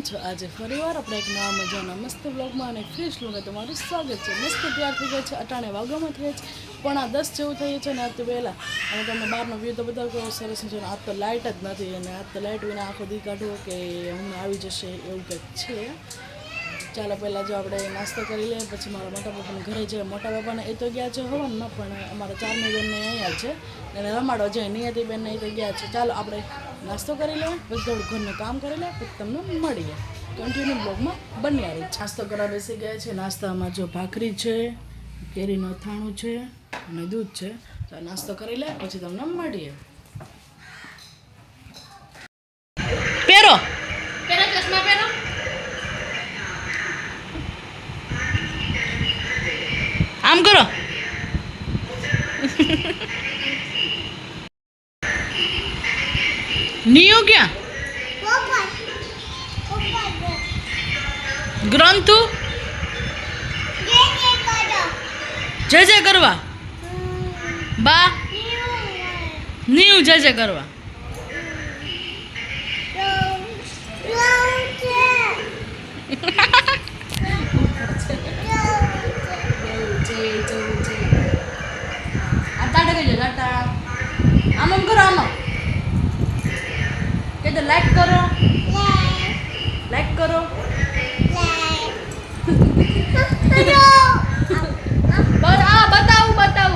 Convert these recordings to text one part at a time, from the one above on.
છો? આજે ફરીવાર આપણે એક નવા મજાના મસ્ત બ્લોગમાં અને ફ્રેશ લુકે તમારું સ્વાગત છે. મસ્ત તૈયાર થઈ ગયા છે. અટાણે વાગવામાં થયા છે પણ આ 10 જેવું થયું છે ને આજ તો વહેલા. અને તમને બહારનો વ્યૂ તો બતાવો કેવો સરસ છે. આજ તો લાઇટ જ નથી અને આજ તો લાઇટ વિના આખો દી કાઢવો કે હમણાં આવી જશે એવું કંઈક છે. ચાલો પહેલાં જો આપણે નાસ્તો કરી લઈએ પછી મારા મોટા બાપાને ઘરે જઈએ. મોટા બાપાને એ તો ગયા છે હવનમાં પણ અમારા ચારની બેનને અહીંયા છે અને રમાડો છે નિયતિ બેનને એ તો ગયા છે. ચાલો આપણે નાસ્તો કરી લઈએ પછી થોડું ઘરનું કામ કરી લઈએ પછી તમને મળીએ. કન્ટિન્યુ બ્લોગમાં બન્યા રહી. નાસ્તો કરવા બેસી ગયા છે. નાસ્તામાં જો ભાખરી છે, કેરીનું અથાણું છે અને દૂધ છે. તો નાસ્તો કરી લે પછી તમને મળીએ. પહેરો ચશ્મા પહેરો. આમ કરો. નિયુ ક્યાં? ગ્રંથુ જય જય કરવા. બા નિયુ જય જય કરવા. આમ કરો આમ કે લાઈક કરો લાઈક કરો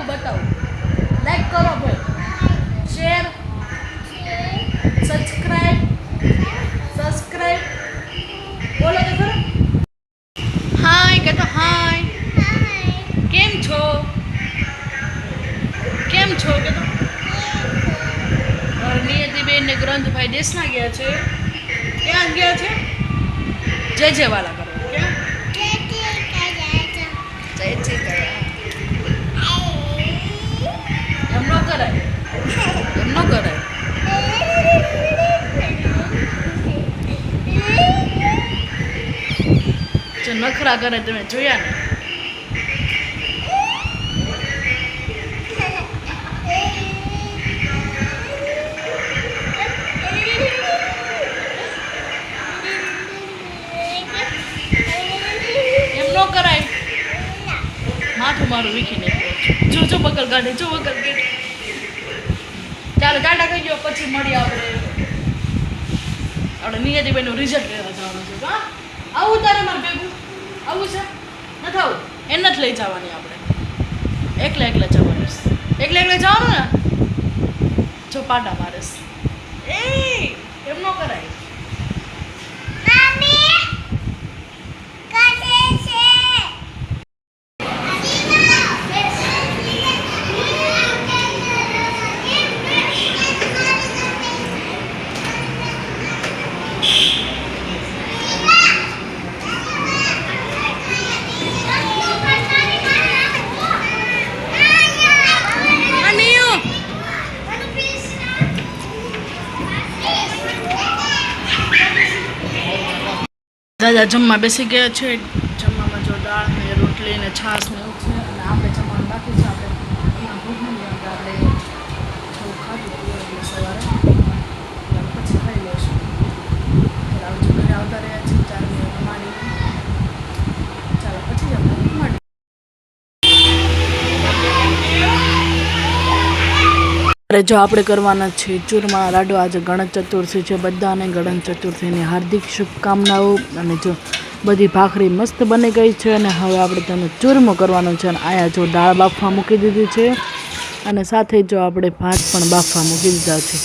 બતાવું લાઈક કરો ભાઈ શેર સબસ્ક્રાઇબ બોલો તો ખરો. હાય કે તો હાય કેમ છો કે તો નિયતિબેન ને ગ્રંથભાઈ દેશમાં ગયા છે. ક્યાં ગયા છે? જય જય વાલા કરો. ક્યાં જય જય કરવા. એમ ન કરાય. જો નખરા કરે તમે જોયા ને. કરાય માથું મારું વીખીને જો બકલ કાઢે ચાલો ટાટા કહી ગયો પછી મળીએ આપણે નિયતિબેનનું રિઝલ્ટ લેવા જવાનું છે. હા આવું તારે મારે ભેગું આવું છે નથી આવું એને જ લઈ જવાની આપણે એકલા જવાનું જવાનું ને જો પાટા મારેશ એમ ન કરાય. દાદા જમવા બેસી ગયા છે. જમવામાં જો દાળ ને રોટલી ને છાશ ને એવું છે અને આપણે જમવાનું બાકી છે. આપણે ભૂખ નહીં આપણે થોડું ખાધું એટલે સવારે પછી ખાઈ લઈશું. આવજો ઘરે આવતા રહ્યા છે 4 મિનિટ મારી. ચાલો પછી આપણે મળીએ. જો આપણે કરવાના છે ચૂરમા લાડુ. આજે ગણેશ ચતુર્થી છે. બધાને ગણેશ ચતુર્થીની હાર્દિક શુભકામનાઓ. અને જો બધી ભાખરી મસ્ત બની ગઈ છે અને હવે આપણે તેને ચૂરમો કરવાનો છે. અને અહીંયા જો દાળ બાફવા મૂકી દીધી છે અને સાથે જો આપણે ભાત પણ બાફવા મૂકી દીધા છે.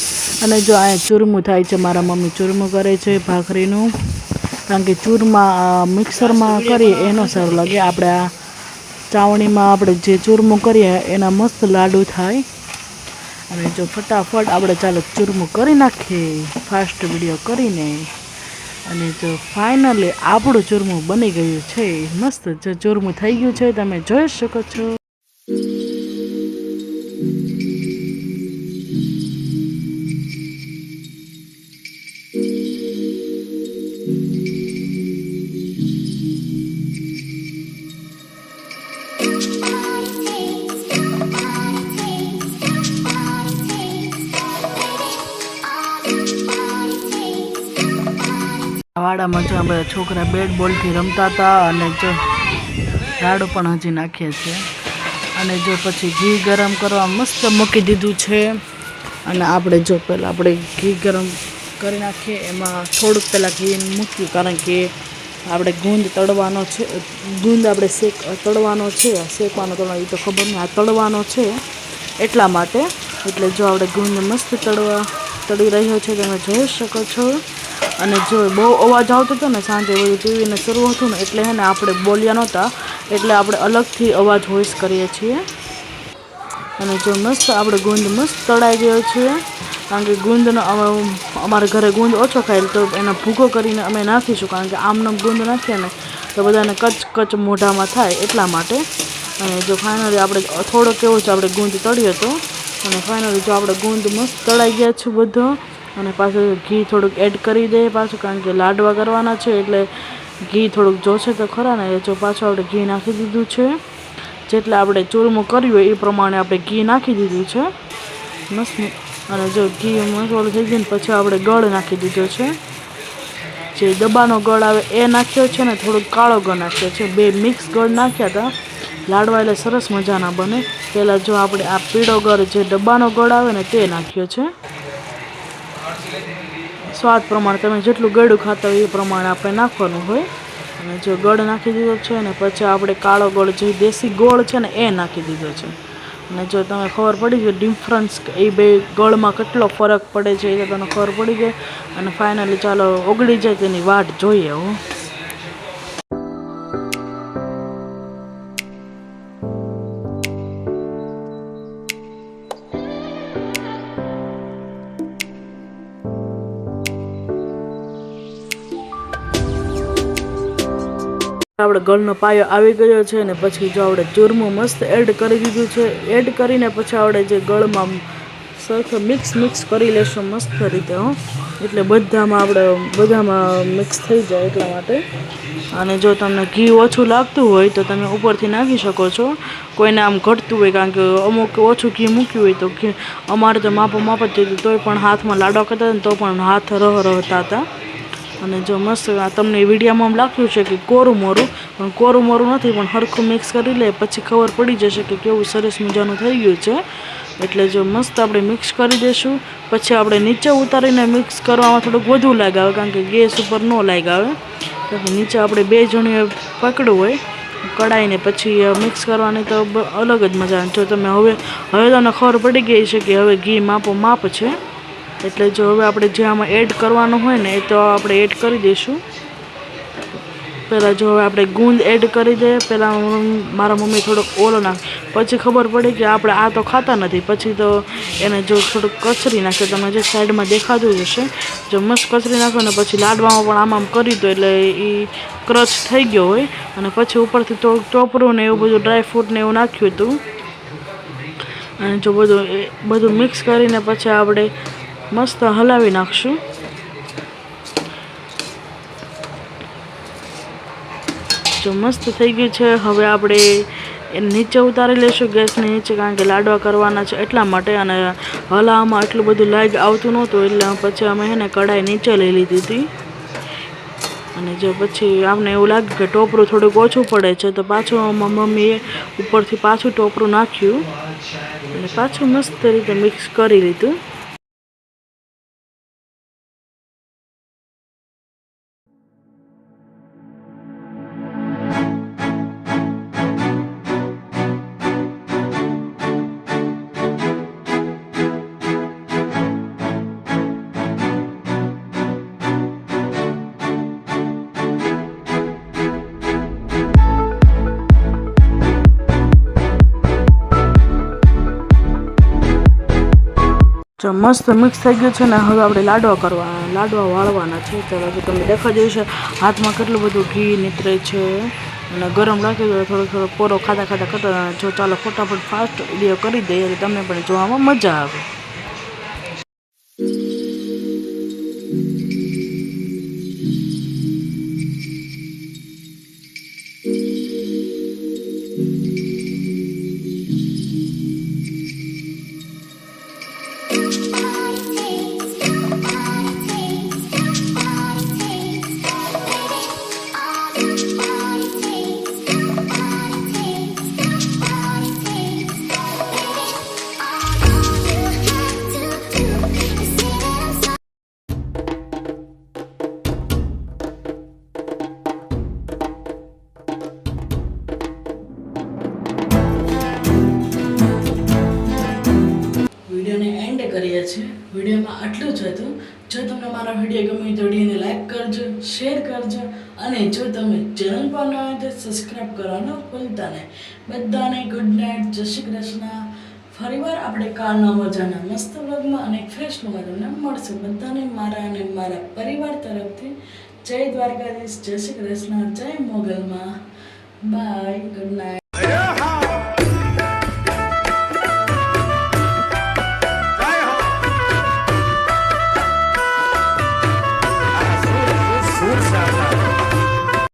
અને જો અહીંયા ચૂરમું થાય છે. મારા મમ્મી ચૂરમું કરે છે ભાખરીનું, કારણ કે ચૂરમા મિક્સરમાં કરીએ એનો સારું લાગે. આપણે આ ચાવણીમાં આપણે જે ચૂરમું કરીએ એના મસ્ત લાડુ થાય. અને જો ફટાફટ આપણે ચાલો ચૂરમું કરી નાખીએ ફાસ્ટ વિડીયો કરીને. અને જો ફાઇનલી આપણું ચૂરમું બની ગયું છે મસ્ત. જો ચૂરમું થઈ ગયું છે તમે જોઈ શકો છો. વાડામાં જો બધા છોકરા બેટ બોલથી રમતા હતા અને જો રાડો પણ હજી નાખીએ છીએ અને જો પછી ઘી ગરમ કરવા મસ્ત મૂકી દીધું છે અને આપણે જો પહેલાં આપણે ઘી ગરમ કરી નાખીએ એમાં થોડુંક પહેલાં ઘી મૂક્યું કારણ કે આપણે ગુંદ તળવાનો છે ગુંદ આપણે તળવાનો છે શેકવાનો એ તો ખબર નહીં આ તળવાનો છે એટલા માટે એટલે જો આપણે ગુંદ મસ્ત તળી રહ્યો છે તમે જોઈ શકો છો અને જો બહુ અવાજ આવતો હતો ને સાંજે બધું ટીવીને શરૂ હતું ને એટલે હે ને આપણે બોલ્યા નહોતા એટલે આપણે અલગથી અવાજ વોઇસ કરીએ છીએ અને જો મસ્ત આપણે ગુંદ મસ્ત તળાઈ ગયો છે કારણ કે ગુંદનો અમારા ઘરે ગુંદ ઓછો ખાય તો એનો ભૂકો કરીને અમે નાખીશું કારણ કે આમનો ગુંદ નાખીએ ને તો બધાને કચ મોઢામાં થાય એટલા માટે અને જો ફાઇનલી આપણે થોડોક એવો જ આપણે ગુંદ તળ્યો હતો અને ફાઇનલી જો આપણે ગુંદ મસ્ત તળાઈ ગયા છે બધો અને પાછું ઘી થોડુંક એડ કરી દઈએ પાછું કારણ કે લાડવા કરવાના છે એટલે ઘી થોડુંક જોશે તો ખરા ને જો પાછું આપણે ઘી નાખી દીધું છે જેટલે આપણે ચૂરમું કર્યું હોય એ પ્રમાણે આપણે ઘી નાખી દીધું છે મસ્ત અને જો ઘી મસાલો થઈ ગયું ને પછી આપણે ગળ નાખી દીધો છે જે દબાનો ગળ આવે એ નાખ્યો છે ને થોડોક કાળો ગળ નાખ્યો છે બે મિક્સ ગળ નાખ્યા હતા લાડવા એટલે સરસ મજાના બને પહેલાં જો આપણે આ પીળો ગળ જે ડબ્બાનો ગળ આવે ને તે નાખ્યો છે સ્વાદ પ્રમાણે તમે જેટલું ગળ્યું ખાતા હોય એ પ્રમાણે આપણે નાખવાનું હોય અને જો ગળ નાખી દીધો છે ને પછી આપણે કાળો ગળ જે દેશી ગોળ છે ને એ નાખી દીધો છે અને જો તમે ખબર પડી ગઈ ડિફરન્સ એ બે ગળમાં કેટલો ફરક પડે છે એ તમને ખબર પડી ગઈ અને ફાઇનલી ચાલો ઓગળી જાય તેની વાટ જોઈએ હું આપણે ગળનો પાયો આવી ગયો છે ને પછી જો આપણે ચૂરમું મસ્ત એડ કરી દીધું છે એડ કરીને પછી આપણે જે ગળમાં સરખું મિક્સ કરી લેશું મસ્ત રીતે એટલે બધામાં મિક્સ થઈ જાય એટલા માટે અને જો તમને ઘી ઓછું લાગતું હોય તો તમે ઉપરથી નાખી શકો છો કોઈને આમ ઘટતું હોય કારણ કે અમુક ઓછું ઘી મૂક્યું હોય તો અમારે તો માપ જ થયું તોય પણ હાથમાં લાડવા કરતા હતા ને તો પણ હાથ રહેતા હતા અને જો મસ્ત તમને વિડીયોમાં લાગ્યું છે કે કોરું મોરું પણ કોરું મોરું નથી પણ હરખું મિક્સ કરી લે પછી ખબર પડી જશે કે કેવું સરસ મજાનું થઈ ગયું છે એટલે જો મસ્ત આપણે મિક્સ કરી દઈશું પછી આપણે નીચે ઉતારીને મિક્સ કરવામાં થોડુંક વધુ લાગ આવે કારણ કે ગેસ ઉપર ન લાગ આવે કારણ કે નીચે આપણે બે જણીએ પકડવું હોય કડાઈને પછી મિક્સ કરવાની તો અલગ જ મજા આવે જો તમે હવે તમને ખબર પડી ગઈ છે કે હવે ઘી માપ છે એટલે જો હવે આપણે જે આમાં એડ કરવાનું હોય ને એ તો આપણે એડ કરી દઈશું પહેલાં જો હવે આપણે ગુંદ એડ કરી દઈએ પહેલાં મારા મમ્મી થોડોક ઓલો નાખે પછી ખબર પડી કે આપણે આ તો ખાતા નથી પછી તો એને જો થોડુંક કચરી નાખે તમે જે સાઈડમાં દેખાતું જ હશે જો મસ્ત કચરી નાખો ને પછી લાડવામાં પણ આમ કરી દો એટલે એ ક્રચ થઈ ગયો હોય અને પછી ઉપરથી થોડુંક ટોપરું ને એવું બધું ડ્રાયફ્રૂટ ને એવું નાખ્યું હતું અને જો બધું મિક્સ કરીને પછી આપણે મસ્ત હલાવી નાખશું જો મસ્ત થઈ ગયું છે હવે આપણે એને નીચે ઉતારી લઈશું ગેસની નીચે કારણ કે લાડવા કરવાના છે એટલા માટે અને હલાવવામાં એટલું બધું લાગ આવતું નહોતું એટલે પછી અમે એને કઢાઈ નીચે લઈ લીધી હતી અને જો પછી આપણે એવું લાગ્યું કે ટોપરું થોડુંક ઓછું પડે છે તો પાછું મમ્મીએ ઉપરથી પાછું ટોપરું નાખ્યું અને પાછું મસ્ત રીતે મિક્સ કરી લીધું જો મસ્ત મિક્સ થઈ ગયું છે ને હવે આપણે લાડવા વાળવાના છે ચાલો જો તમને દેખા જેવું છે હાથમાં કેટલું બધું ઘી નીતરે છે અને ગરમ રાખી દો થોડો પોરો ખાતા કરતા જો ચાલો ફટાફટ ફાસ્ટ વિડીયો કરી દઈએ એટલે તમને પણ જોવામાં મજા આવે વિડીયોમાં આટલું જ હતું. જો તમને મારા વિડીયો ગમે તો વિડીયોને લાઈક કરજો, શેર કરજો અને જો તમે ચેનલ પર ન હોય તો સબસ્ક્રાઈબ કરવાનું ભૂલતા નહીં. બધાને ગુડ નાઇટ, જય શ્રી કૃષ્ણ. ફરીવાર આપણે કાલના મજાના મસ્ત વ્લોગમાં અને ફ્રેશ વ્લોગમાં તમને મળશું. બધાને મારા અને મારા પરિવાર તરફથી જય દ્વારકાધીશ, જય શ્રી કૃષ્ણ, જય મોગલમાં. By, good night.